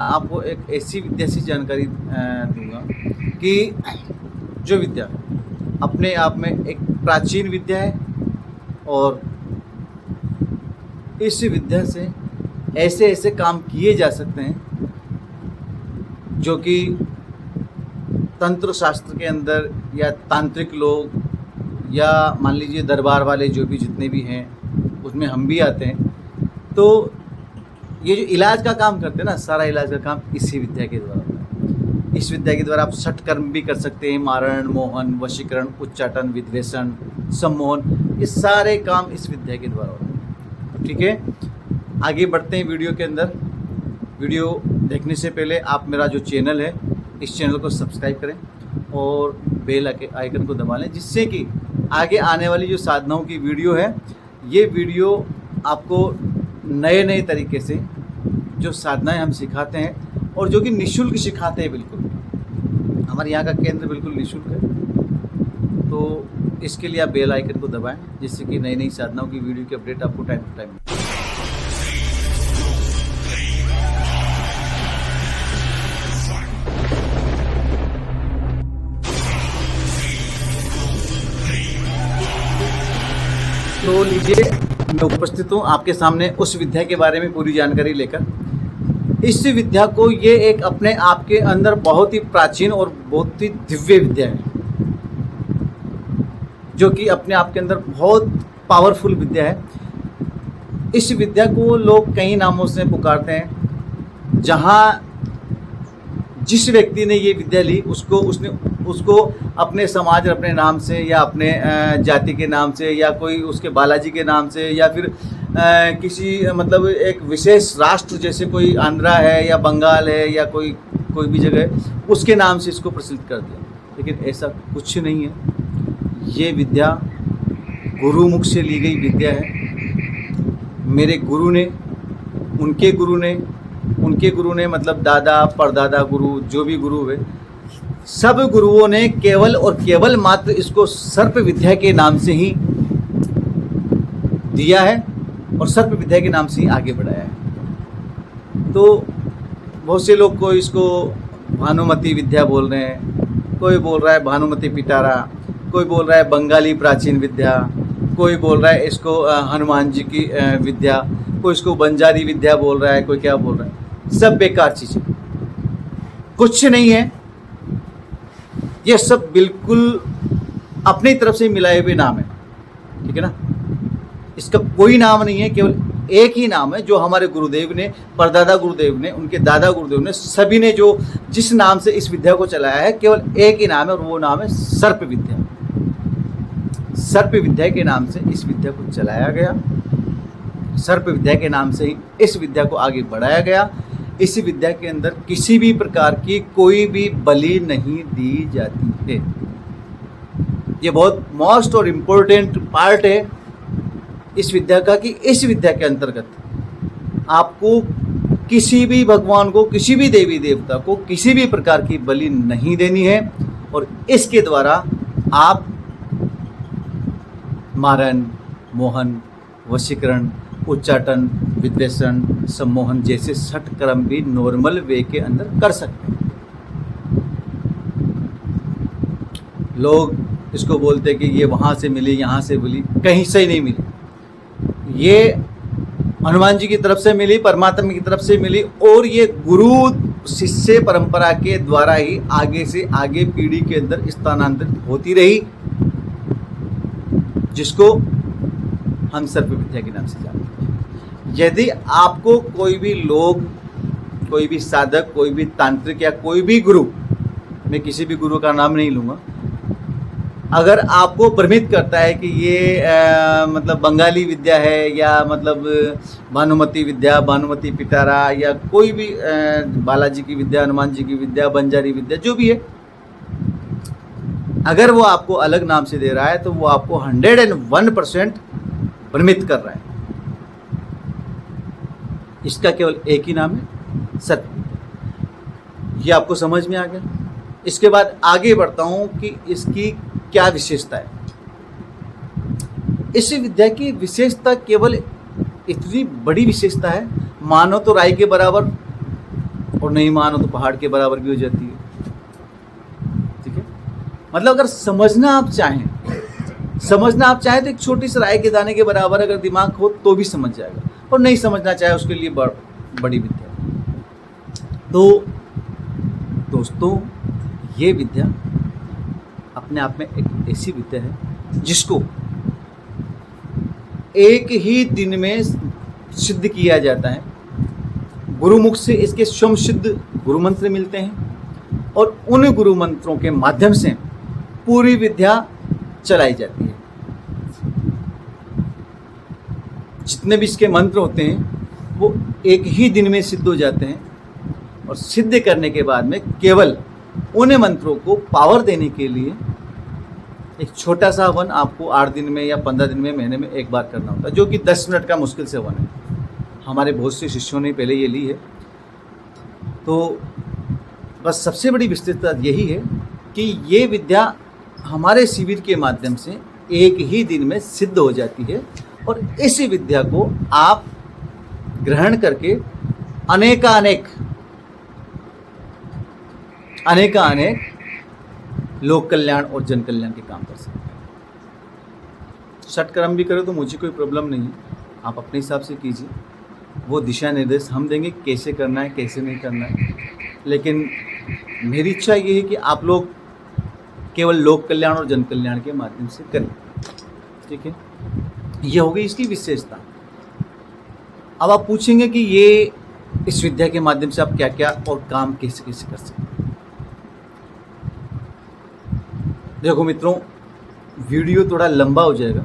आपको एक ऐसी विद्या से जानकारी दूंगा कि जो विद्या अपने आप में एक प्राचीन विद्या है और इस विद्या से ऐसे ऐसे काम किए जा सकते हैं जो कि तंत्र शास्त्र के अंदर या तांत्रिक लोग या मान लीजिए दरबार वाले जो भी जितने भी हैं उसमें हम भी आते हैं। तो ये जो इलाज का काम करते हैं ना, सारा इलाज का काम इसी विद्या के द्वारा होता है। इस विद्या के द्वारा आप षट कर्म भी कर सकते हैं, मारण, मोहन, वशीकरण, उच्चाटन, विद्वेषण, सम्मोहन, ये सारे काम इस विद्या के द्वारा होते हैं। ठीक है, आगे बढ़ते हैं वीडियो के अंदर। वीडियो देखने से पहले आप मेरा जो चैनल है इस चैनल को सब्सक्राइब करें और बेल आइकन को दबा लें, जिससे कि आगे आने वाली जो साधनाओं की वीडियो है, ये वीडियो आपको नए नए तरीके से जो साधनाएं हम सिखाते हैं और जो कि निःशुल्क सिखाते हैं, बिल्कुल हमारे यहाँ का केंद्र बिल्कुल निःशुल्क है। तो इसके लिए आप बेल आइकन को दबाएं, जिससे कि नई नई साधनाओं की वीडियो की अपडेट आपको टाइम टू टाइम मिले। तो लीजिए, मैं उपस्थित हूँ आपके सामने उस विद्या के बारे में पूरी जानकारी लेकर। इस विद्या को ये एक अपने आप के अंदर बहुत ही प्राचीन और बहुत ही दिव्य विद्या है, जो कि अपने आप के अंदर बहुत पावरफुल विद्या है। इस विद्या को लोग कई नामों से पुकारते हैं। जहाँ जिस व्यक्ति ने ये विद्या ली उसको अपने समाज अपने नाम से या अपने जाति के नाम से या कोई उसके बालाजी के नाम से या फिर किसी मतलब एक विशेष राष्ट्र जैसे कोई आंध्रा है या बंगाल है या कोई भी जगह है, उसके नाम से इसको प्रसिद्ध कर दिया। लेकिन ऐसा कुछ नहीं है। ये विद्या गुरुमुख से ली गई विद्या है। मेरे गुरु ने, उनके गुरु ने मतलब दादा परदादा गुरु, जो भी गुरु हुए, सब गुरुओं ने केवल और केवल मात्र इसको सर्प विद्या के नाम से ही दिया है और सर्प विद्या के नाम से ही आगे बढ़ाया है। तो बहुत से लोग को इसको भानुमति विद्या बोल रहे हैं, कोई बोल रहा है भानुमति पिटारा, कोई बोल रहा है बंगाली प्राचीन विद्या, कोई बोल रहा है इसको हनुमान जी की विद्या, कोई इसको बंजारी विद्या बोल रहा है, कोई क्या बोल रहा है। सब बेकार चीज़ें, कुछ नहीं है। ये सब बिल्कुल अपनी तरफ से मिलाए हुए नाम है, ठीक है ना। इसका कोई नाम नहीं है, केवल एक ही नाम है जो हमारे गुरुदेव ने, परदादा गुरुदेव ने, उनके दादा गुरुदेव ने, सभी ने जो जिस नाम से इस विद्या को चलाया है, केवल एक ही नाम है और वो नाम है सर्प विद्या। सर्प विद्या के नाम से इस विद्या को चलाया गया, सर्प विद्या के नाम से ही इस विद्या को आगे बढ़ाया गया। इस विद्या के अंदर किसी भी प्रकार की कोई भी बलि नहीं दी जाती है। ये बहुत मोस्ट और इम्पोर्टेंट पार्ट है इस विद्या का, कि इस विद्या के अंतर्गत आपको किसी भी भगवान को, किसी भी देवी देवता को किसी भी प्रकार की बलि नहीं देनी है और इसके द्वारा आप मारण, मोहन, वशीकरण, उच्चाटन, विद्वेषण, सम्मोहन जैसे षट कर्म भी नॉर्मल वे के अंदर कर सकते हैं। लोग इसको बोलते हैं कि ये वहाँ से मिली, यहाँ से मिली, कहीं से ही नहीं मिली। ये हनुमान जी की तरफ से मिली, परमात्मा की तरफ से मिली और ये गुरु शिष्य परंपरा के द्वारा ही आगे से आगे पीढ़ी के अंदर स्थानांतरित होती रही, जिसको हम सर्प विद्या के नाम से जानते हैं। यदि आपको कोई भी लोग, कोई भी साधक, कोई भी तांत्रिक या कोई भी गुरु, मैं किसी भी गुरु का नाम नहीं लूँगा, अगर आपको भ्रमित करता है कि ये मतलब बंगाली विद्या है या मतलब भानुमति विद्या, भानुमति पिटारा या कोई भी बालाजी की विद्या, हनुमान जी की विद्या, बंजारी विद्या, जो भी है, अगर वो आपको अलग नाम से दे रहा है तो वो आपको 101% भ्रमित कर रहा है। इसका केवल एक ही नाम है, सत्य। ये आपको समझ में आ गया। इसके बाद आगे बढ़ता हूं कि इसकी क्या विशेषता है। इस विद्या की विशेषता केवल इतनी बड़ी विशेषता है, मानो तो राई के बराबर और नहीं मानो तो पहाड़ के बराबर भी हो जाती है। ठीक है, मतलब अगर समझना आप चाहें तो एक छोटी सी राय के दाने के बराबर अगर दिमाग हो तो भी समझ जाएगा, और नहीं समझना चाहे उसके लिए बड़ी विद्या। तो दोस्तों, ये विद्या अपने आप में एक ऐसी विद्या है जिसको एक ही दिन में सिद्ध किया जाता है। गुरुमुख से इसके स्वयं सिद्ध गुरु मंत्र मिलते हैं और उन गुरु मंत्रों के माध्यम से पूरी विद्या चलाई जाती है। जितने भी इसके मंत्र होते हैं वो एक ही दिन में सिद्ध हो जाते हैं, और सिद्ध करने के बाद में केवल उन मंत्रों को पावर देने के लिए एक छोटा सा हवन आपको 8 दिन में या 15 दिन में, महीने में एक बार करना होता है, जो कि 10 मिनट का मुश्किल से हवन है। हमारे बहुत से शिष्यों ने पहले ये ली है। तो बस सबसे बड़ी विस्तृतता यही है कि ये विद्या हमारे शिविर के माध्यम से एक ही दिन में सिद्ध हो जाती है, और इस विद्या को आप ग्रहण करके अनेकानेक लोक कल्याण और जन कल्याण के काम कर सकते हैं। षटकर्म भी करो तो मुझे कोई प्रॉब्लम नहीं है, आप अपने हिसाब से कीजिए। वो दिशा निर्देश हम देंगे कैसे करना है कैसे नहीं करना है, लेकिन मेरी इच्छा ये है कि आप लोग केवल लोक कल्याण और जन कल्याण के माध्यम से करें। ठीक है, ये हो गई इसकी विशेषता। अब आप पूछेंगे कि ये इस विद्या के माध्यम से आप क्या क्या और काम कैसे कैसे कर सकते हैं। देखो मित्रों, वीडियो थोड़ा लंबा हो जाएगा,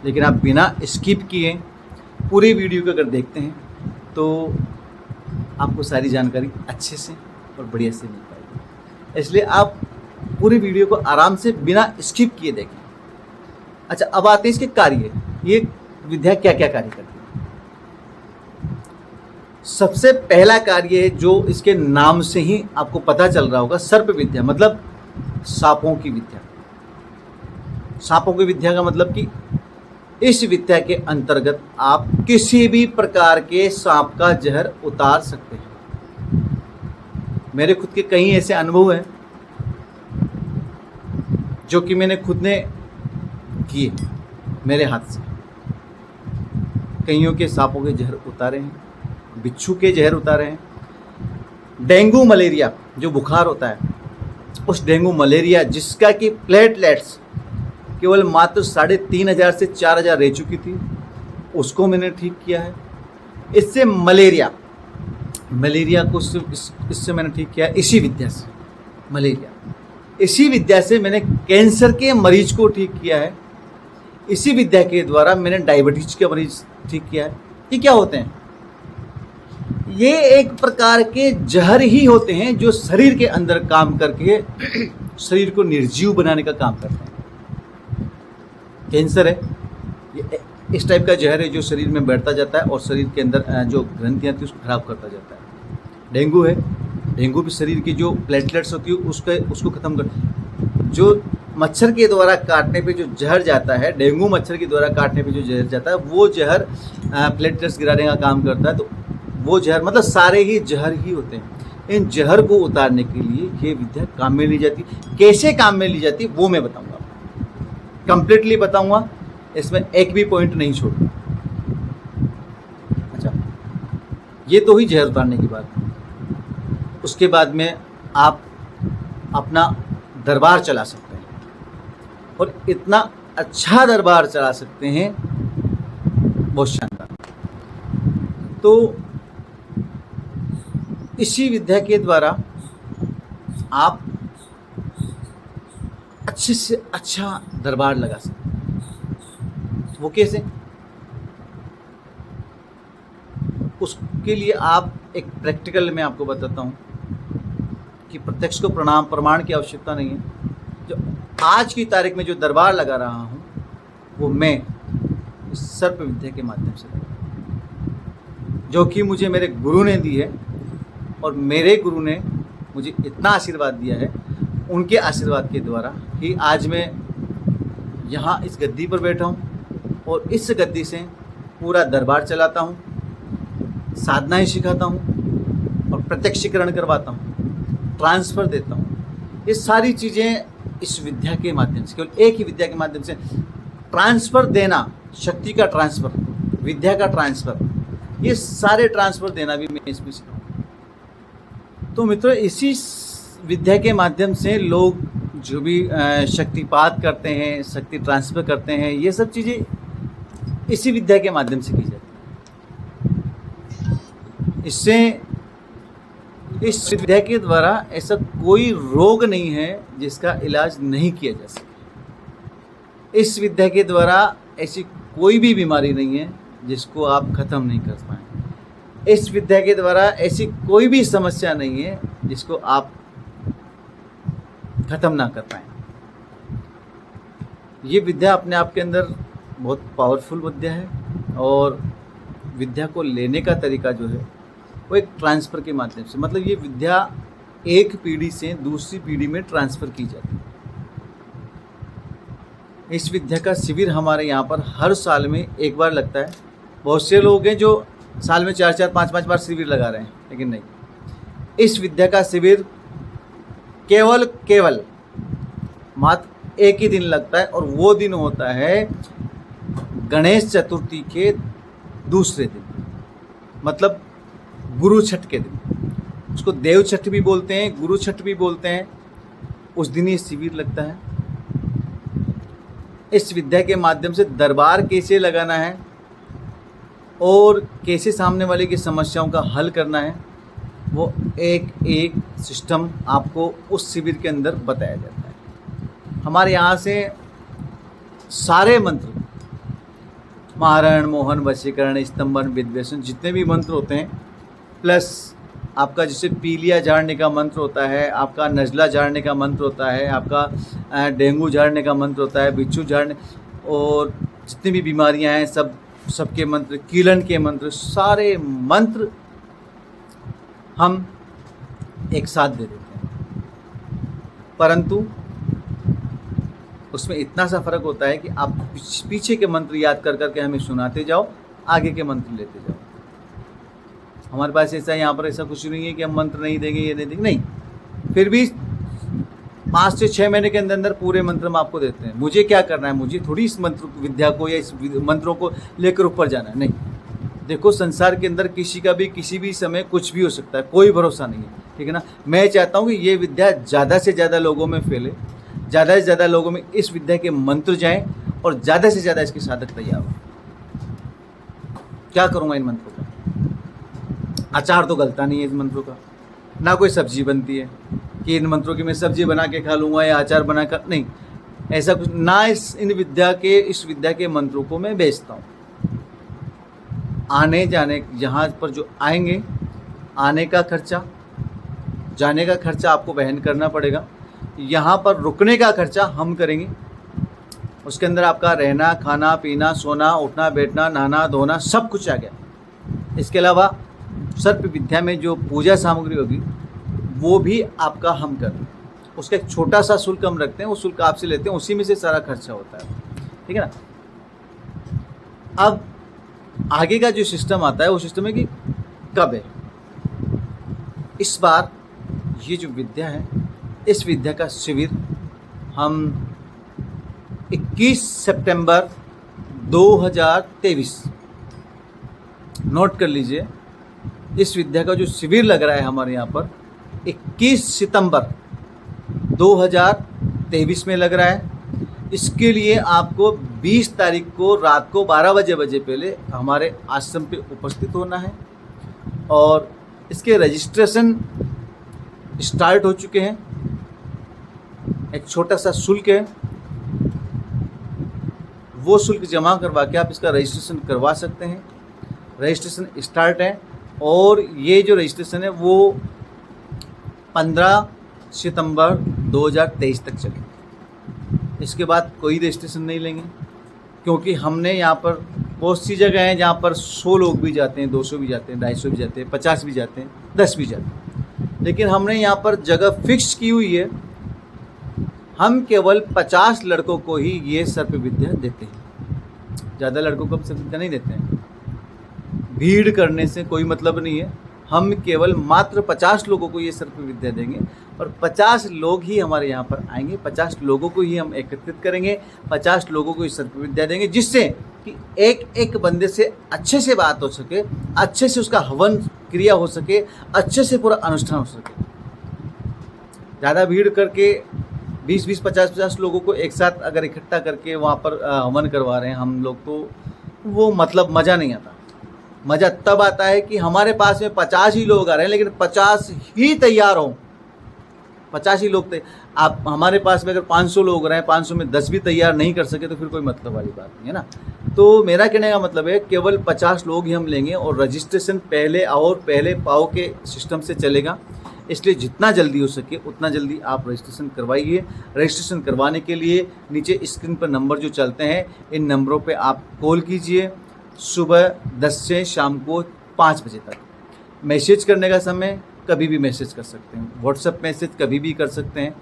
लेकिन आप बिना स्किप किए पूरी वीडियो को अगर देखते हैं तो आपको सारी जानकारी अच्छे से और बढ़िया से मिल पाएगी। इसलिए आप पूरी वीडियो को आराम से बिना स्किप किए देखें। अच्छा, अब आते हैं इसके कार्य। ये विद्या क्या क्या कार्य करती है। सबसे पहला कार्य है जो इसके नाम से ही आपको पता चल रहा होगा, सर्प विद्या, मतलब सांपों की विद्या। सांपों की विद्या का मतलब कि इस विद्या के अंतर्गत आप किसी भी प्रकार के सांप का जहर उतार सकते हैं। मेरे खुद के कई ऐसे अनुभव हैं जो कि मैंने खुद ने किए मेरे हाथ से। कईयों के सांपों के जहर उतारे हैं, बिच्छू के जहर उतारे हैं। डेंगू मलेरिया जो बुखार होता है, उस डेंगू मलेरिया जिसका कि प्लेटलेट्स केवल मात्र 3,500 से 4,000 रह चुकी थी, उसको मैंने ठीक किया है। इससे मलेरिया को इससे मैंने ठीक किया इसी विद्या से। इसी विद्या से मैंने कैंसर के मरीज को ठीक किया है। इसी विद्या के द्वारा मैंने डायबिटीज के मरीज ठीक किया है। ये क्या होते हैं? ये एक प्रकार के जहर ही होते हैं जो शरीर के अंदर काम करके शरीर को निर्जीव बनाने का काम करते हैं। कैंसर है, ये इस टाइप का जहर है जो शरीर में बैठता जाता है और शरीर के अंदर जो ग्रंथियाँ थी उसको खराब करता जाता है। डेंगू है, डेंगू भी शरीर की जो प्लेटलेट्स होती है उसको ख़त्म कर, जो मच्छर के द्वारा काटने पे जो जहर जाता है, डेंगू मच्छर के द्वारा काटने पे जो जहर जाता है, वो जहर प्लेटलेट्स गिराने का काम करता है। तो वो जहर, मतलब सारे ही जहर ही होते हैं। इन जहर को उतारने के लिए ये विद्या काम में ली जाती। कैसे काम में ली जाती वो मैं बताऊंगा, कंप्लीटली बताऊंगा, इसमें एक भी पॉइंट नहीं छोड़ूंगा। अच्छा, ये तो ही जहर उतारने की बात। उसके बाद में आप अपना दरबार चला सकते हैं, और इतना अच्छा दरबार चला सकते हैं, बहुत शानदार। तो इसी विद्या के द्वारा आप अच्छे से अच्छा दरबार लगा सकते हैं। वो कैसे? उसके लिए आप एक प्रैक्टिकल में आपको बताता हूँ कि प्रत्यक्ष को प्रमाण की आवश्यकता नहीं है। जो आज की तारीख में जो दरबार लगा रहा हूँ वो मैं इस सर्प विद्या के माध्यम से लगा, जो कि मुझे मेरे गुरु ने दी है। और मेरे गुरु ने मुझे इतना आशीर्वाद दिया है, उनके आशीर्वाद के द्वारा ही आज मैं यहाँ इस गद्दी पर बैठा हूँ और इस गद्दी से पूरा दरबार चलाता हूँ, साधनाएं सिखाता हूँ और प्रत्यक्षीकरण करवाता हूँ, ट्रांसफ़र देता हूँ। ये सारी चीज़ें इस विद्या के माध्यम से, केवल एक ही विद्या के माध्यम से ट्रांसफ़र देना, शक्ति का ट्रांसफ़र, विद्या का ट्रांसफ़र, ये सारे ट्रांसफ़र देना भी मैं इसमें सिखाऊँ। तो मित्रों, इसी विद्या के माध्यम से लोग जो भी शक्तिपात करते हैं, शक्ति ट्रांसफ़र करते हैं, ये सब चीज़ें इसी विद्या के माध्यम से की जाती है। इससे, इस विद्या के द्वारा ऐसा कोई रोग नहीं है जिसका इलाज नहीं किया जा सके। इस विद्या के द्वारा ऐसी कोई भी बीमारी नहीं है जिसको आप ख़त्म नहीं कर पाएँ। इस विद्या के द्वारा ऐसी कोई भी समस्या नहीं है जिसको आप ख़त्म ना कर पाएँ। ये विद्या अपने आप के अंदर बहुत पावरफुल विद्या है, और विद्या को लेने का तरीका जो है वो एक ट्रांसफ़र के माध्यम से, मतलब ये विद्या एक पीढ़ी से दूसरी पीढ़ी में ट्रांसफ़र की जाती है। इस विद्या का शिविर हमारे यहाँ पर हर साल में एक बार लगता है। बहुत से लोग हैं जो साल में 4-4, 5-5 बार शिविर लगा रहे हैं, लेकिन नहीं, इस विद्या का शिविर केवल मात्र एक ही दिन लगता है, और वो दिन होता है गणेश चतुर्थी के दूसरे दिन, मतलब गुरु छठ के दिन। उसको देव छठ भी बोलते हैं, गुरु छठ भी बोलते हैं। उस दिन ये शिविर लगता है। इस विद्या के माध्यम से दरबार कैसे लगाना है और कैसे सामने वाले की समस्याओं का हल करना है, वो एक एक सिस्टम आपको उस शिविर के अंदर बताया जाता है। हमारे यहाँ से सारे मंत्र, महारण, मोहन, वशीकरण, स्तंभन, विद्वेषण, जितने भी मंत्र होते हैं, प्लस आपका जैसे पीलिया झाड़ने का मंत्र होता है, आपका नज़ला झाड़ने का मंत्र होता है, आपका डेंगू झाड़ने का मंत्र होता है, बिच्छू झाड़ने, और जितनी भी बीमारियां हैं सबके मंत्र, कीलन के मंत्र, सारे मंत्र हम एक साथ दे देते हैं। परंतु उसमें इतना सा फ़र्क होता है कि आप पीछे के मंत्र याद कर करके हमें सुनाते जाओ, आगे के मंत्र लेते जाओ। हमारे पास ऐसा, यहाँ पर ऐसा कुछ नहीं है कि हम मंत्र नहीं देंगे, ये नहीं देंगे, नहीं। फिर भी 5 से 6 महीने के अंदर अंदर पूरे मंत्र हम आपको देते हैं। मुझे क्या करना है, मुझे थोड़ी इस मंत्र विद्या को या इस मंत्रों को लेकर ऊपर जाना है, नहीं। देखो, संसार के अंदर किसी का भी किसी भी समय कुछ भी हो सकता है, कोई भरोसा नहीं है, ठीक है ना। मैं चाहता हूँ कि ये विद्या ज़्यादा से ज़्यादा लोगों में फैले, ज़्यादा से ज़्यादा लोगों में इस विद्या के मंत्र जाएँ, और ज़्यादा से ज़्यादा इसके साधक तैयार हो। क्या करूँगा इन मंत्रों का? अचार तो गलता नहीं है इस मंत्रों का, ना कोई सब्जी बनती है कि इन मंत्रों की मैं सब्जी बना के खा लूँगा या अचार बना कर, नहीं, ऐसा कुछ ना। इस विद्या के मंत्रों को मैं बेचता हूँ। आने जाने, यहाँ पर जो आएंगे, आने का खर्चा, जाने का खर्चा आपको वहन करना पड़ेगा। यहाँ पर रुकने का खर्चा हम करेंगे। उसके अंदर आपका रहना, खाना, पीना, सोना, उठना, बैठना, नहाना, धोना, सब कुछ आ गया। इसके अलावा सर्प विद्या में जो पूजा सामग्री होगी वो भी आपका हम कर दें। उसका एक छोटा सा शुल्क हम रखते हैं, वो शुल्क आपसे लेते हैं, उसी में से सारा खर्चा होता है, ठीक है ना। अब आगे का जो सिस्टम आता है वो सिस्टम है कि कब है। इस बार ये जो विद्या है, इस विद्या का शिविर हम 21 सितंबर 2023, नोट कर लीजिए, इस विद्या का जो शिविर लग रहा है हमारे यहाँ पर 21 सितंबर 2023 में लग रहा है। इसके लिए आपको 20 तारीख को रात को 12 बजे पहले हमारे आश्रम पे उपस्थित होना है, और इसके रजिस्ट्रेशन स्टार्ट हो चुके हैं। एक छोटा सा शुल्क है, वो शुल्क जमा करवा के आप इसका रजिस्ट्रेशन करवा सकते हैं। रजिस्ट्रेशन स्टार्ट है, और ये जो रजिस्ट्रेशन है वो 15 सितंबर 2023 तक चलेगा। इसके बाद कोई रजिस्ट्रेशन नहीं लेंगे, क्योंकि हमने यहाँ पर बहुत सी जगह हैं जहाँ पर 100 लोग भी जाते हैं, 200 भी जाते हैं, 250 भी जाते हैं, 50 भी जाते हैं, 10 भी जाते हैं। लेकिन हमने यहाँ पर जगह फिक्स की हुई है, हम केवल 50 लड़कों को ही ये सर्प विद्या देते हैं। ज़्यादा लड़कों को सर्प विद्या नहीं देते हैं। भीड़ करने से कोई मतलब नहीं है। हम केवल मात्र 50 लोगों को ये सर्प विद्या देंगे और 50 लोग ही हमारे यहाँ पर आएंगे, 50 लोगों को ही हम एकत्रित करेंगे, 50 लोगों को ये सर्प विद्या देंगे, जिससे कि एक एक बंदे से अच्छे से बात हो सके, अच्छे से उसका हवन क्रिया हो सके, अच्छे से पूरा अनुष्ठान हो सके। ज़्यादा भीड़ करके 20-20, 50-50 लोगों को एक साथ अगर इकट्ठा करके वहाँ पर हवन करवा रहे हैं हम लोग, तो वो मतलब मज़ा नहीं आता। मज़ा तब आता है कि हमारे पास में 50 ही लोग आ रहे हैं, लेकिन 50 ही तैयार हों, 50 ही लोग आप हमारे पास में अगर 500 लोग रहे हैं, 500 में 10 भी तैयार नहीं कर सके तो फिर कोई मतलब वाली बात नहीं है ना। तो मेरा कहने का मतलब है केवल 50 लोग ही हम लेंगे और रजिस्ट्रेशन पहले आओ और पहले पाओ के सिस्टम से चलेगा, इसलिए जितना जल्दी हो सके उतना जल्दी आप रजिस्ट्रेशन करवाइए। रजिस्ट्रेशन करवाने के लिए नीचे स्क्रीन पर नंबर जो चलते हैं, इन नंबरों पे आप कॉल कीजिए सुबह 10 से शाम को 5 बजे तक। मैसेज करने का समय कभी भी मैसेज कर सकते हैं, व्हाट्सएप मैसेज कभी भी कर सकते हैं,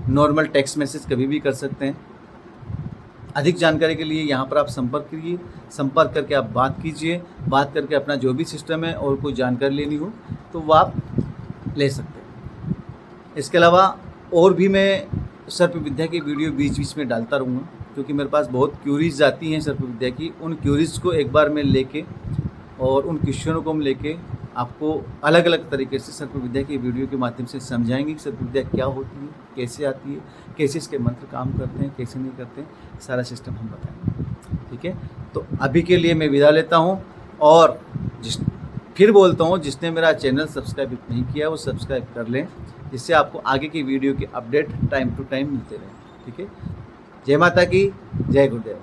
नॉर्मल टेक्स्ट मैसेज कभी भी कर सकते हैं। अधिक जानकारी के लिए यहाँ पर आप संपर्क करिए, संपर्क करके आप बात कीजिए, बात करके अपना जो भी सिस्टम है और कोई जानकारी लेनी हो तो वो आप ले सकते हैं। इसके अलावा और भी मैं सर्प विद्या की वीडियो बीच बीच में डालता रहूँगा, क्योंकि मेरे पास बहुत क्यूरीज आती हैं सर्प विद्या की। उन क्यूरीज को एक बार मैं लेके और उन क्वेश्चनों को हम लेके आपको अलग अलग तरीके से सर्प विद्या की वीडियो के माध्यम से समझाएंगे कि सर्प विद्या क्या होती है, कैसे आती है, कैसे इसके मंत्र काम करते हैं, कैसे नहीं करते हैं, सारा सिस्टम हम बताएंगे। ठीक है, तो अभी के लिए मैं विदा लेता हूँ और फिर बोलता हूँ, जिसने मेरा चैनल सब्सक्राइब नहीं किया वो सब्सक्राइब कर लें, जिससे आपको आगे की वीडियो के अपडेट टाइम टू टाइम मिलते रहें। ठीक है, जय माता की, जय गुरुदेव।